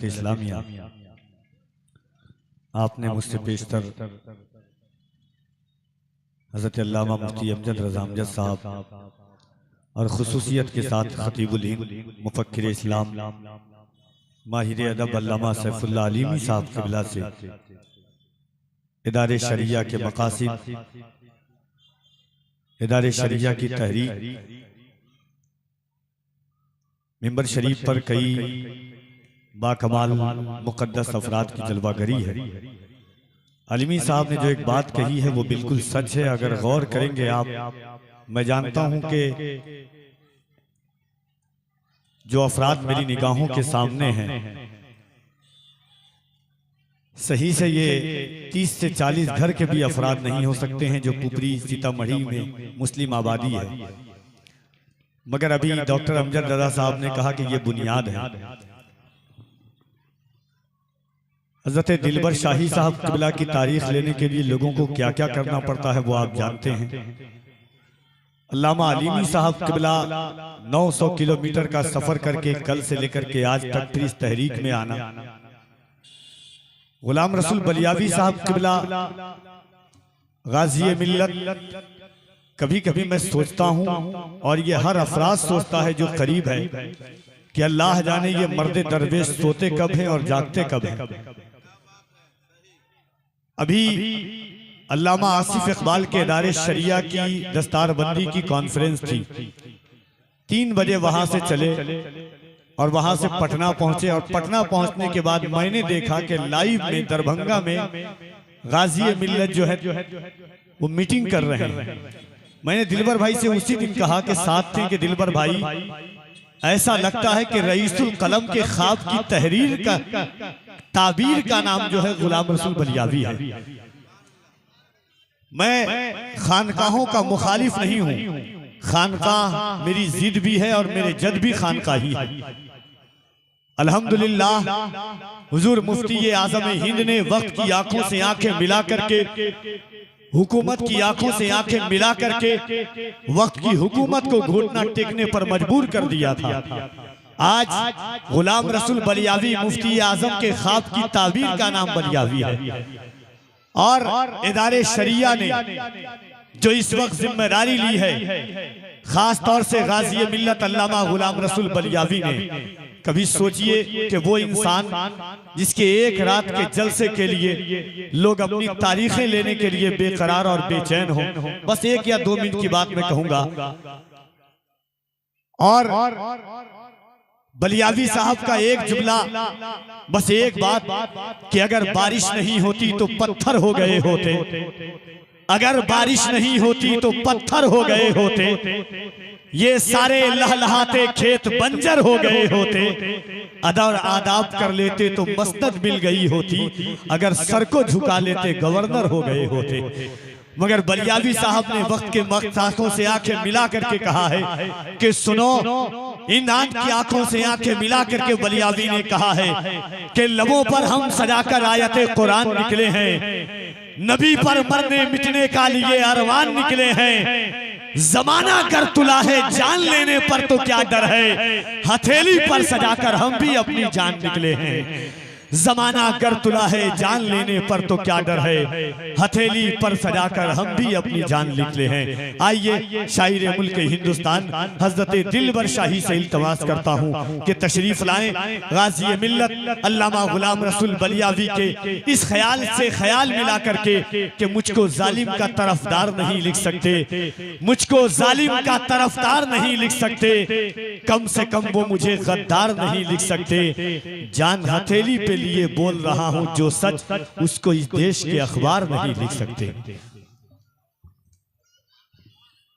इस्लामिया आपने मुझसे पेशतर हज़रत अल्लामा मुफ्ती अमजद रज़ा अमजद साहब और खुसूसियत के साथ खतीबुल हिंद मुफक्किर इस्लाम माहिर अदब अल्लामा सैफुल्लाह अलीमी साहब क़िबला से इदारे शरिया के मकासिद, इदारे शरिया की तहरीक, मिंबर शरीफ पर कई बाकमाल मुक़द्दस अफराद की जलवागरी है। अलीमी साहब ने जो एक बात कही है वो बिल्कुल सच है। अगर गौर करेंगे आप, मैं जानता हूं कि जो अफराद मेरी निगाहों के सामने हैं, सही से ये 30 से 40 घर के भी अफराद नहीं हो सकते हैं जो पुपरी सीतामढ़ी में मुस्लिम आबादी है। मगर अभी डॉक्टर अमजद रज़ा साहब ने कहा कि ये बुनियाद है। हज़रत दिलबर शाही साहब क़िबला की तारीख लेने के लिए लोगों को क्या क्या करना पड़ता है वो आप जानते हैं। अल्लामा अलीमी साहब क़िबला 900 किलोमीटर का सफर करके कल से लेकर के आज तक फिर इस तहरीक में आना। गुलाम रसूल बलियावी साहब क़िबला गाज़ी मिल्लत, कभी कभी मैं सोचता हूं और ये हर अफराद सोचता है जो करीब है कि अल्लाह जाने ये मर्द दरवेश सोते कब हैं और जागते कब हैं। अभी अल्लामा आसिफ इकबाल के इदारे शरिया की दस्तारबंदी की कॉन्फ्रेंस थी। 3 बजे वहां से चले और वहां से पटना पहुंचे और पटना पहुंचने के बाद मैंने देखा कि लाइव में दरभंगा में गाज़ी मिल्लत जो है वो मीटिंग कर रहे हैं। मैंने दिलबर भाई से उसी दिन कहा कि साथ थे कि दिलबर भाई, ऐसा लगता है कि रईसुल कलम के ख्वाब की तहरीर का ताबीर का नाम जो है गुलाम रसूल बलियावी है। मैं खानकाहों का मुखालिफ नहीं हूं, खानकाह मेरी जिद भी है और मेरे जद भी खानकाही है। अल्हम्दुलिल्लाह हुजूर मुफ्ती आज़म हिंद ने वक्त की आंखों से आंखें मिला करके, हुकूमत की आंखों से आंखें मिला करके वक्त की हुकूमत को घुटना टेकने पर मजबूर कर दिया था। आज गुलाम रसूल बलियावी मुफ्ती आजम के ख्वाब की ताबीर का नाम बलियावी है। और इदारे शरिया ने जो इस वक्त जिम्मेदारी ली है, खास तौर से गाज़ी मिल्लत अल्लामा गुलाम रसूल बलियावी ने, कभी सोचिए कि वो इंसान जिसके एक रात के जलसे के लिए लोग अपनी तारीखें लेने के लिए बेकरार और बेचैन हो। बस 1 या 2 मिनट की बात मैं कहूंगा। और बलियावी साहब का एक जुमला, बस एक बात कि अगर बारिश नहीं होती तो पत्थर हो गए होते, अगर बारिश नहीं होती तो पत्थर हो गए होते, ये सारे लहलहाते खेत बंजर हो गए होते, अदा और आदाब कर लेते तो मस्जिद मिल गई होती, अगर सर को झुका लेते गवर्नर हो गए होते। मगर बलियावी साहब ने वक्त के मकसादों से आंखें मिला करके कहा है कि सुनो, इन आंख की आंखों से आंखें मिला करके बलियावी ने कहा है कि लबों पर हम सजाकर आयते कुरान निकले हैं, नबी पर मरने मिटने का लिए अरवान निकले हैं। जमाना कर तुला है जान लेने पर तो क्या डर है, हथेली पर सजाकर हम भी अपनी जान निकले हैं। जमाना कर तुला है जान लेने पर तो क्या डर है, हथेली पर सजाकर हम भी अपनी जान निकले हैं। आइए शायर मुल्क हिंदुस्तान हजरत दिलबर शाही से इल्तमास करता हूँ कि तशरीफ लाएं। गाज़ी मिल्लत अल्लामा गुलाम रसूल बलियावी के इस ख्याल से ख्याल मिला करके कि मुझको जालिम का तरफदार नहीं लिख सकते, मुझको जालिम का तरफदार नहीं लिख सकते, कम से कम वो मुझे गद्दार नहीं लिख सकते। जान हथेली पे लिए बोल रहा हूं जो सच, उसको इस देश के अखबार नहीं लिख सकते।